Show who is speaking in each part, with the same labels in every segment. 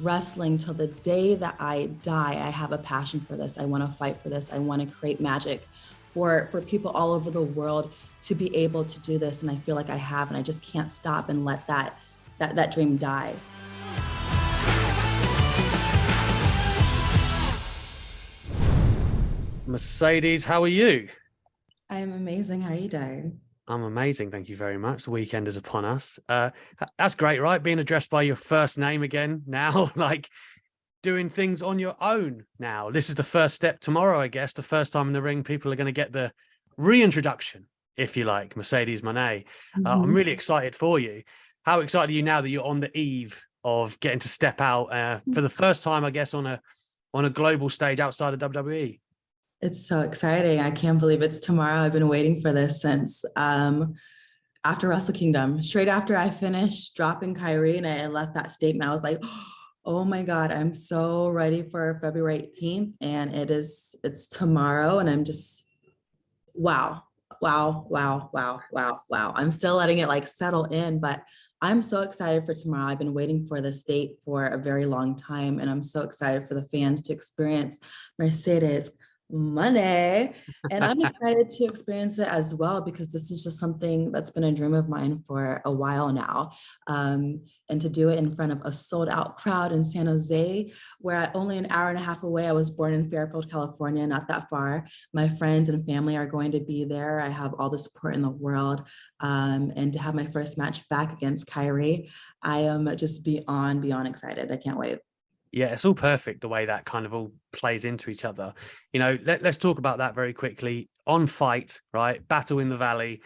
Speaker 1: wrestling till the day that I die. I have a passion for this. I want to fight for this. I want to create magic for people all over the world to be able to do this. And I feel like I have, and I just can't stop and let that dream die.
Speaker 2: Mercedes, how are you?
Speaker 1: I am amazing. How are you doing?
Speaker 2: I'm amazing. Thank you very much. The weekend is upon us. That's great, right? Being addressed by your first name again now, like doing things on your own now. This is the first step tomorrow, I guess. The first time in the ring, people are going to get the reintroduction, if you like, Mercedes Mone. I'm
Speaker 1: Mm-hmm.
Speaker 2: really excited for you. How excited are you now that you're on the eve of getting to step out for the first time, I guess, on a global stage outside of WWE?
Speaker 1: It's so exciting. I can't believe it's tomorrow. I've been waiting for this since after Wrestle Kingdom. Straight after I finished dropping Kyrie and I left that statement, I was like, oh my God, I'm so ready for February 18th. And it's tomorrow. And I'm just, wow, wow, wow, wow, wow, wow. I'm still letting it like settle in, but I'm so excited for tomorrow. I've been waiting for this date for a very long time. And I'm so excited for the fans to experience Mercedes Money. And I'm excited to experience it as well because this is just something that's been a dream of mine for a while now. And to do it in front of a sold out crowd in San Jose, where only an hour and a half away, I was born in Fairfield, California, not that far. My friends and family are going to be there. I have all the support in the world. And to have my first match back against Kyrie, I am just beyond excited. I can't wait.
Speaker 2: Yeah, it's all perfect the way that kind of all plays into each other. You know, let's talk about that very quickly. On Fight, right? Battle in the Valley.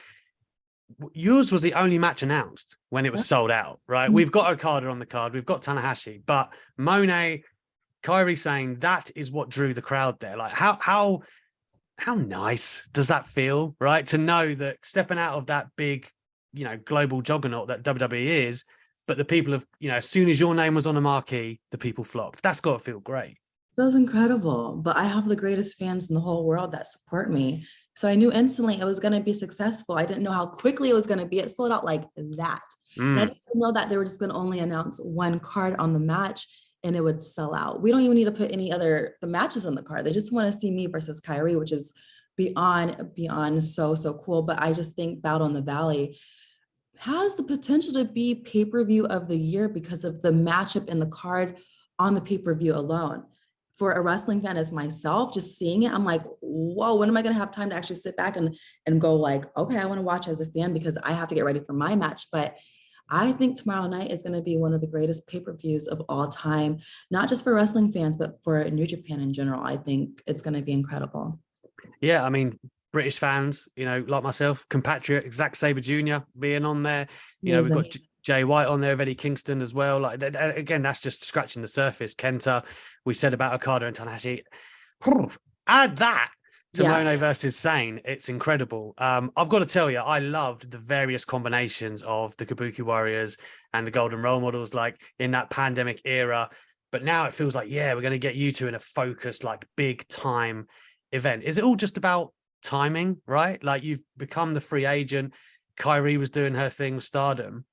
Speaker 2: Yours was the only match announced when it was sold out, right? We've got Okada on the card, we've got Tanahashi, but Mone, Kyrie saying that is what drew the crowd there. Like how nice does that feel, right? To know that stepping out of that big, global juggernaut that WWE is, but the people have, as soon as your name was on a marquee, the people flocked. That's got to feel great.
Speaker 1: Feels incredible, but I have the greatest fans in the whole world that support me. So I knew instantly it was going to be successful. I didn't know how quickly it was going to be. It sold out like that. And I didn't know that they were just going to only announce one card on the match and it would sell out. We don't even need to put any other the matches on the card. They just want to see me versus Kyrie, which is beyond so cool. But I just think Battle in the Valley has the potential to be pay-per-view of the year because of the matchup in the card on the pay-per-view alone. For a wrestling fan as myself, just seeing it, I'm like, whoa, when am I going to have time to actually sit back and go like, okay, I want to watch as a fan because I have to get ready for my match. But I think tomorrow night is going to be one of the greatest pay-per-views of all time, not just for wrestling fans, but for New Japan in general. I think it's going to be incredible.
Speaker 2: Yeah, I mean, British fans, like myself, compatriot, Zack Sabre Jr. being on there. We've got Jay White on there, Eddie Kingston as well. Like, again, that's just scratching the surface. Kenta, we said about Okada and Tanahashi. Add that to Mone versus Sane. It's incredible. I've got to tell you, I loved the various combinations of the Kabuki Warriors and the Golden Role Models, like in that pandemic era. But now it feels like, we're going to get you two in a focused, like big time event. Is it all just about timing, right? Like you've become the free agent. Kyrie was doing her thing with Stardom.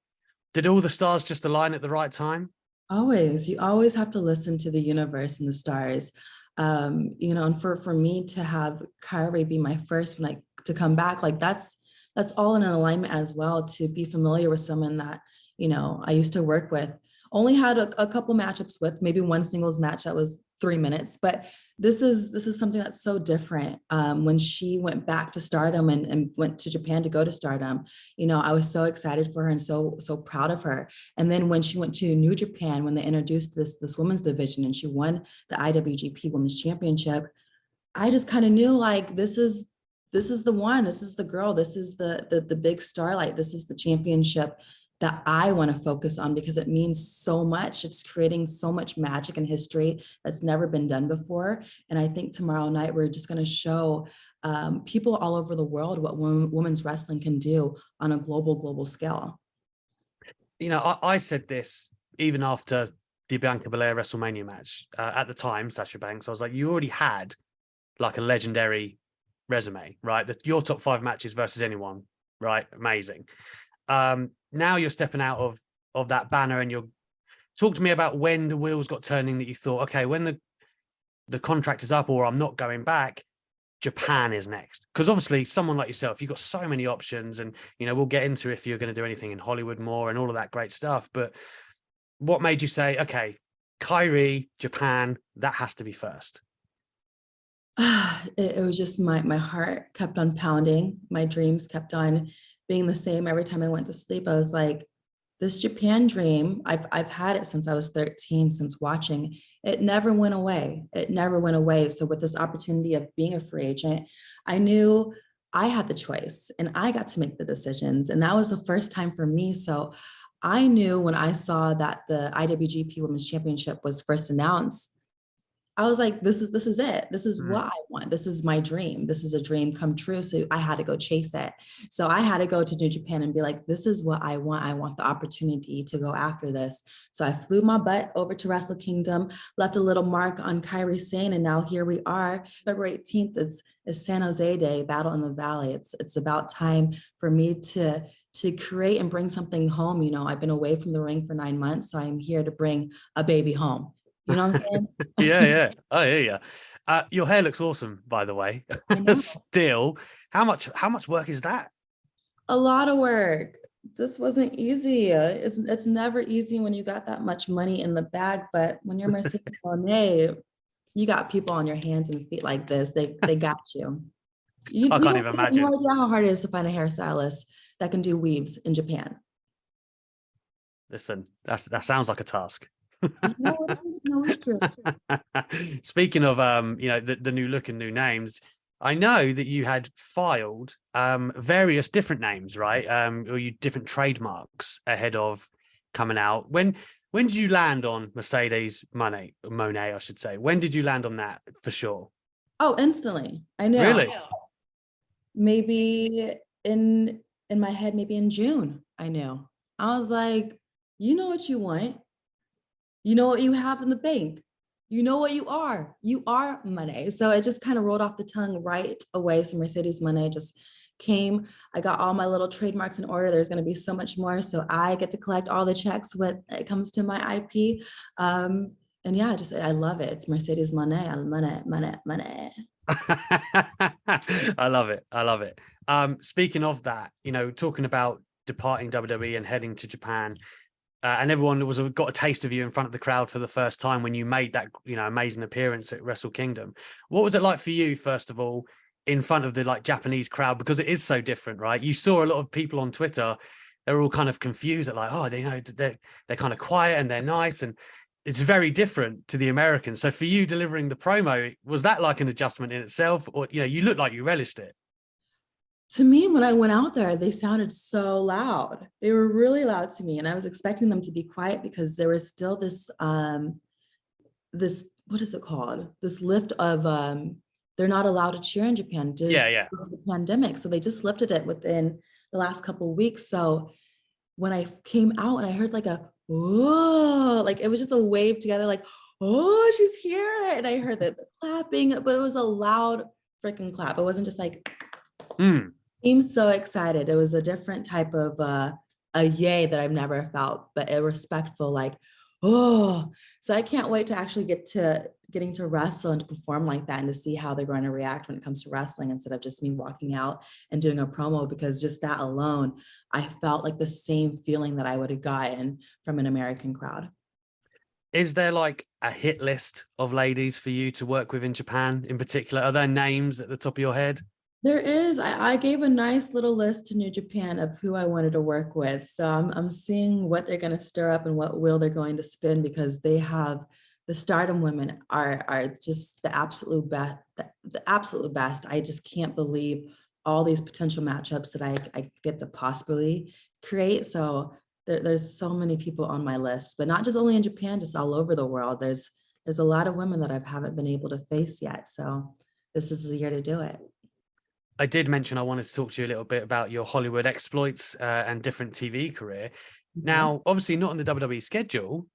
Speaker 2: Did all the stars just align at the right time?
Speaker 1: Always. You always have to listen to the universe and the stars. And for me to have Kyrie be my first, like to come back, like that's all in an alignment as well, to be familiar with someone that, I used to work with, only had a couple matchups with, maybe one singles match that was 3 minutes, but this is something that's so different. When she went back to Stardom and went to Japan to go to Stardom, I was so excited for her and so proud of her. And then when she went to New Japan, when they introduced this women's division and she won the IWGP Women's Championship, I just kind of knew like this is the one, this is the girl, this is the big starlight, this is the championship that I want to focus on because it means so much. It's creating so much magic and history that's never been done before. And I think tomorrow night we're just going to show people all over the world what women's wrestling can do on a global scale.
Speaker 2: I said this even after the Bianca Belair WrestleMania match at the time, Sasha Banks. I was like, you already had like a legendary resume, right? Your top 5 matches versus anyone, right? Amazing. Now you're stepping out of that banner and you're talk to me about when the wheels got turning that you thought, okay, when the contract is up or I'm not going back, Japan is next. Because obviously someone like yourself, you've got so many options, and we'll get into if you're going to do anything in Hollywood more and all of that great stuff. But what made you say, okay, Kyrie, Japan, that has to be first?
Speaker 1: It was just my heart kept on pounding. My dreams kept on being the same every time I went to sleep. I was like, this Japan dream, I've had it since I was 13, since watching. It never went away. It never went away. So with this opportunity of being a free agent, I knew I had the choice and I got to make the decisions. And that was the first time for me. So I knew when I saw that the IWGP Women's Championship was first announced, I was like, this is it. This is what I want. This is my dream. This is a dream come true. So I had to go chase it. So I had to go to New Japan and be like, this is what I want. I want the opportunity to go after this. So I flew my butt over to Wrestle Kingdom, left a little mark on Kairi Sane, and now here we are. February 18th is San Jose Day, Battle in the Valley. It's about time for me to create and bring something home. I've been away from the ring for 9 months, so I'm here to bring a baby home. You know what I'm saying?
Speaker 2: Yeah. I hear you. Your hair looks awesome, by the way.
Speaker 1: I know.
Speaker 2: Still, how much work is that?
Speaker 1: A lot of work. This wasn't easy. It's never easy when you got that much money in the bag, but when you're Mercedes Monet, you got people on your hands and feet like this. They got you.
Speaker 2: I can't even
Speaker 1: have
Speaker 2: imagine.
Speaker 1: no idea how hard it is to find a hairstylist that can do weaves in Japan.
Speaker 2: Listen, that sounds like a task.
Speaker 1: No, it's true.
Speaker 2: Speaking of the new look and new names, I know that you had filed various different names, right? Or you different trademarks ahead of coming out. When did you land on Mercedes Mone, I should say? When did you land on that for sure?
Speaker 1: Oh, instantly. I know.
Speaker 2: Really?
Speaker 1: Maybe in my head, maybe in June, I knew. I was like, you know what you want. You know what you have in the bank. You know what you are. You are Mone. So it just kind of rolled off the tongue right away. So Mercedes Mone just came. I got all my little trademarks in order. There's going to be so much more. So I get to collect all the checks when it comes to my IP. And yeah, I love it. It's Mercedes Mone. Mone.
Speaker 2: I love it. I love it. Speaking of that, talking about departing WWE and heading to Japan, and everyone got a taste of you in front of the crowd for the first time when you made that amazing appearance at Wrestle Kingdom. What was it like for you, first of all, in front of the Japanese crowd, because it is so different, right? You saw a lot of people on Twitter, they're all kind of confused at they're kind of quiet and they're nice, and it's very different to the Americans. So for you delivering the promo, was that like an adjustment in itself, or you looked like you relished it?
Speaker 1: To me, when I went out there, they sounded so loud. They were really loud to me, and I was expecting them to be quiet because there was still this what is it called? This lift of they're not allowed to cheer in Japan due to the pandemic. So they just lifted it within the last couple of weeks. So when I came out and I heard like a whoa, like it was just a wave together, like, oh, she's here. And I heard the clapping, but it was a loud freaking clap. It wasn't just like I'm so excited. It was a different type of a yay that I've never felt, but a respectful, like, oh. So I can't wait to actually getting to wrestle and to perform like that and to see how they're going to react when it comes to wrestling instead of just me walking out and doing a promo, because just that alone, I felt like the same feeling that I would have gotten from an American crowd.
Speaker 2: Is there like a hit list of ladies for you to work with in Japan in particular? Are there names at the top of your head?
Speaker 1: There is. I gave a nice little list to New Japan of who I wanted to work with. So I'm seeing what they're going to stir up and what wheel they're going to spin, because they have the Stardom women are just the absolute best. The absolute best. I just can't believe all these potential matchups that I get to possibly create. So there's so many people on my list, but not just only in Japan, just all over the world. There's a lot of women that I haven't been able to face yet. So this is the year to do it.
Speaker 2: I did mention I wanted to talk to you a little bit about your Hollywood exploits and different TV career. Now, obviously not on the WWE schedule.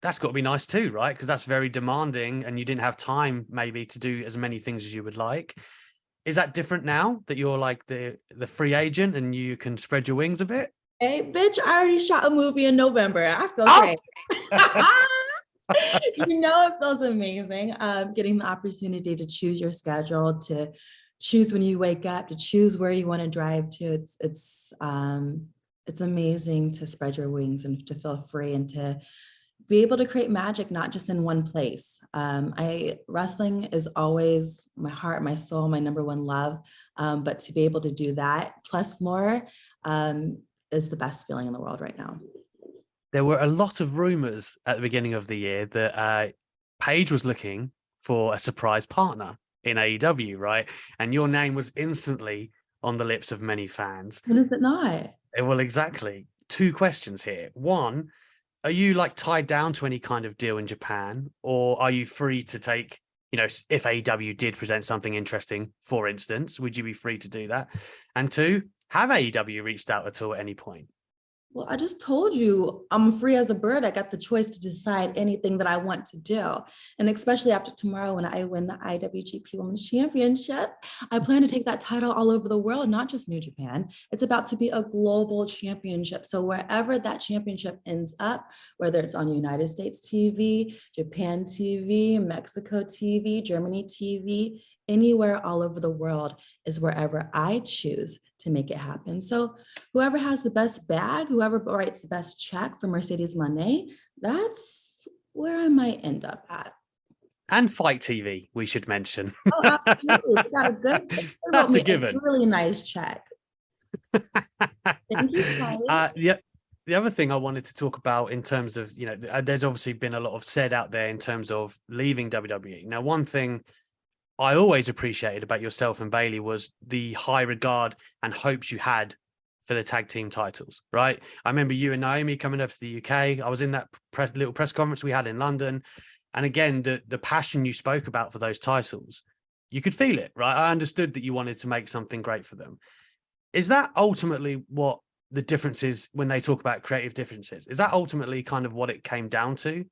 Speaker 2: That's got to be nice too, right? Because that's very demanding and you didn't have time maybe to do as many things as you would like. Is that different now that you're like the free agent and you can spread your wings a bit?
Speaker 1: Hey, bitch, I already shot a movie in November. I feel
Speaker 2: Oh!
Speaker 1: great. It feels amazing. Getting the opportunity to choose your schedule, to choose when you wake up, to choose where you want to drive to. It's amazing to spread your wings and to feel free and to be able to create magic, not just in one place. Wrestling is always my heart, my soul, my number one love. But to be able to do that plus more is the best feeling in the world right now.
Speaker 2: There were a lot of rumors at the beginning of the year that Paige was looking for a surprise partner in AEW, right? And your name was instantly on the lips of many fans.
Speaker 1: When is it not?
Speaker 2: Well, exactly. Two questions here. One, are you like tied down to any kind of deal in Japan, or are you free to take, if AEW did present something interesting, for instance, would you be free to do that? And two, have AEW reached out at all at any point?
Speaker 1: Well, I just told you I'm free as a bird. I got the choice to decide anything that I want to do. And especially after tomorrow, when I win the IWGP Women's Championship, I plan to take that title all over the world, not just New Japan. It's about to be a global championship. So wherever that championship ends up, whether it's on United States TV, Japan TV, Mexico TV, Germany TV, anywhere all over the world is wherever I choose to make it happen. So whoever has the best bag, whoever writes the best check for Mercedes-Mone, that's where I might end up at.
Speaker 2: And Fight TV, we should mention.
Speaker 1: Oh, absolutely. We got a good,
Speaker 2: That's a given.
Speaker 1: really nice check. Thank you,
Speaker 2: the other thing I wanted to talk about in terms of, there's obviously been a lot of said out there in terms of leaving WWE. Now, one thing I always appreciated about yourself and Bailey was the high regard and hopes you had for the tag team titles, right? I remember you and Naomi coming up to the UK. I was in that little press conference we had in London. And again, the passion you spoke about for those titles, you could feel it, right? I understood that you wanted to make something great for them. Is that ultimately what the difference is when they talk about creative differences? Is that ultimately kind of what it came down to?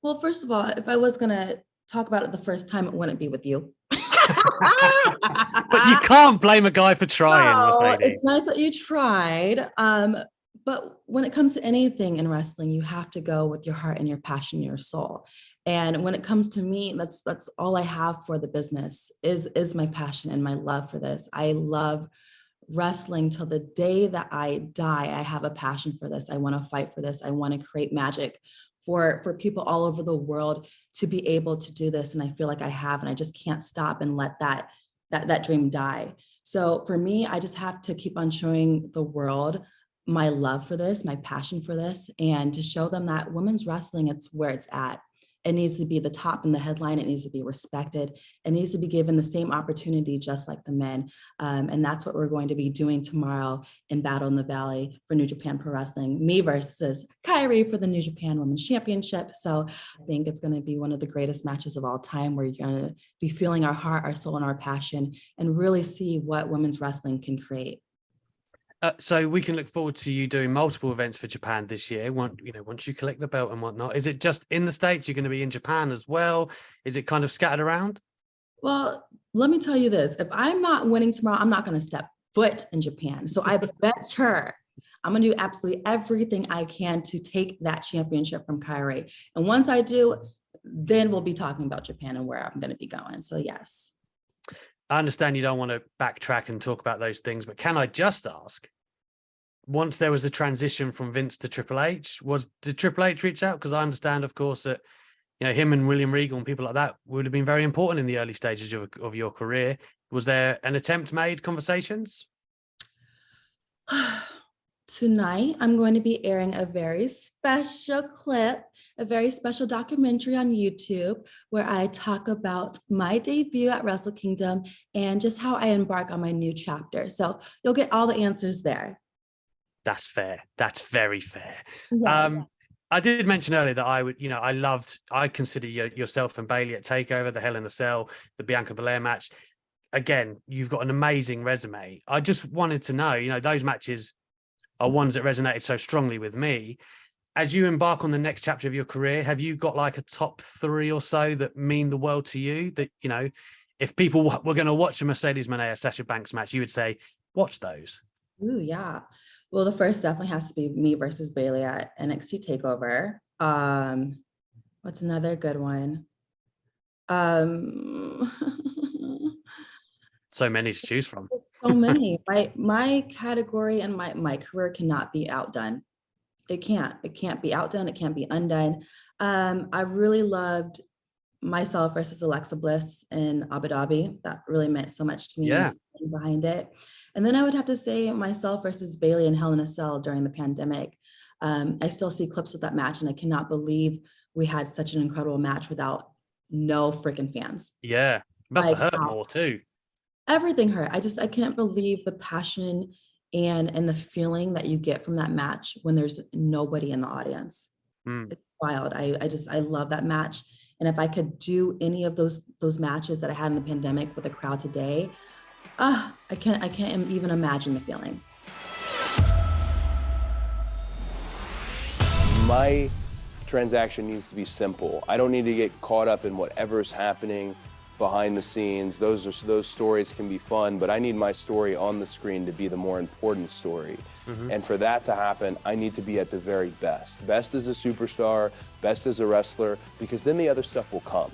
Speaker 1: Well, first of all, if I was going to talk about it the first time, it wouldn't be with you.
Speaker 2: But you can't blame a guy for trying, Mercedes.
Speaker 1: It's nice that you tried. But when it comes to anything in wrestling, you have to go with your heart and your passion, your soul. And when it comes to me, that's all I have for the business is my passion and my love for this. I love wrestling till the day that I die. I have a passion for this. I want to fight for this. I want to create magic for people all over the world to be able to do this. And I feel like I have, and I just can't stop and let that dream die. So for me, I just have to keep on showing the world my love for this, my passion for this, and to show them that women's wrestling, it's where it's at. It needs to be the top in the headline. It needs to be respected. It needs to be given the same opportunity, just like the men. And that's what we're going to be doing tomorrow in Battle in the Valley for New Japan Pro Wrestling, me versus Kairi for the New Japan Women's Championship. So I think it's going to be one of the greatest matches of all time, where you're going to be feeling our heart, our soul, and our passion, and really see what women's wrestling can create.
Speaker 2: So we can look forward to you doing multiple events for Japan this year. Once you collect the belt and whatnot. Is it just in the States? You're going to be in Japan as well? Is it kind of scattered around?
Speaker 1: Well, let me tell you this. If I'm not winning tomorrow, I'm not going to step foot in Japan. So I better. I'm going to do absolutely everything I can to take that championship from Kairi. And once I do, then we'll be talking about Japan and where I'm going to be going. So yes.
Speaker 2: I understand you don't want to backtrack and talk about those things, but can I just ask, once there was the transition from Vince to Triple H, did Triple H reach out? Because I understand, of course, that him and William Regal and people like that would have been very important in the early stages of your career. Was there an attempt made, conversations?
Speaker 1: Tonight, I'm going to be airing a very special clip, a very special documentary on YouTube, where I talk about my debut at Wrestle Kingdom and just how I embark on my new chapter. So you'll get all the answers there.
Speaker 2: That's fair. That's very fair.
Speaker 1: Yeah.
Speaker 2: I did mention earlier that I consider yourself and Bailey at TakeOver, the Hell in a Cell, the Bianca Belair match. Again, you've got an amazing resume. I just wanted to know, those matches are ones that resonated so strongly with me. As you embark on the next chapter of your career, have you got like a top 3 or so that mean the world to you? That, if people were going to watch a Mercedes Mone, Sasha Banks match, you would say, watch those?
Speaker 1: Ooh, yeah. Well, the first definitely has to be me versus Bailey at NXT Takeover. What's another good one? Um,
Speaker 2: So many to choose from.
Speaker 1: so many. My category and my career cannot be outdone. It can't. It can't be outdone. It can't be undone. I really loved myself versus Alexa Bliss in Abu Dhabi. That really meant so much to me and
Speaker 2: Yeah.
Speaker 1: the feeling behind it. And then I would have to say myself versus Bailey and Hell in a Cell during the pandemic. I still see clips of that match, and I cannot believe we had such an incredible match without no freaking fans.
Speaker 2: Yeah. Must
Speaker 1: Like,
Speaker 2: have hurt
Speaker 1: how
Speaker 2: more too.
Speaker 1: everything hurt. I can't believe the passion and the feeling that you get from that match when there's nobody in the audience.
Speaker 2: Mm.
Speaker 1: It's wild. I love that match. And if I could do any of those matches that I had in the pandemic with a crowd today, I can't even imagine the feeling.
Speaker 3: My transaction needs to be simple. I don't need to get caught up in whatever's happening behind the scenes. Those stories can be fun, but I need my story on the screen to be the more important story. And for that to happen, I need to be at the very best. Best as a superstar, best as a wrestler, because then the other stuff will come.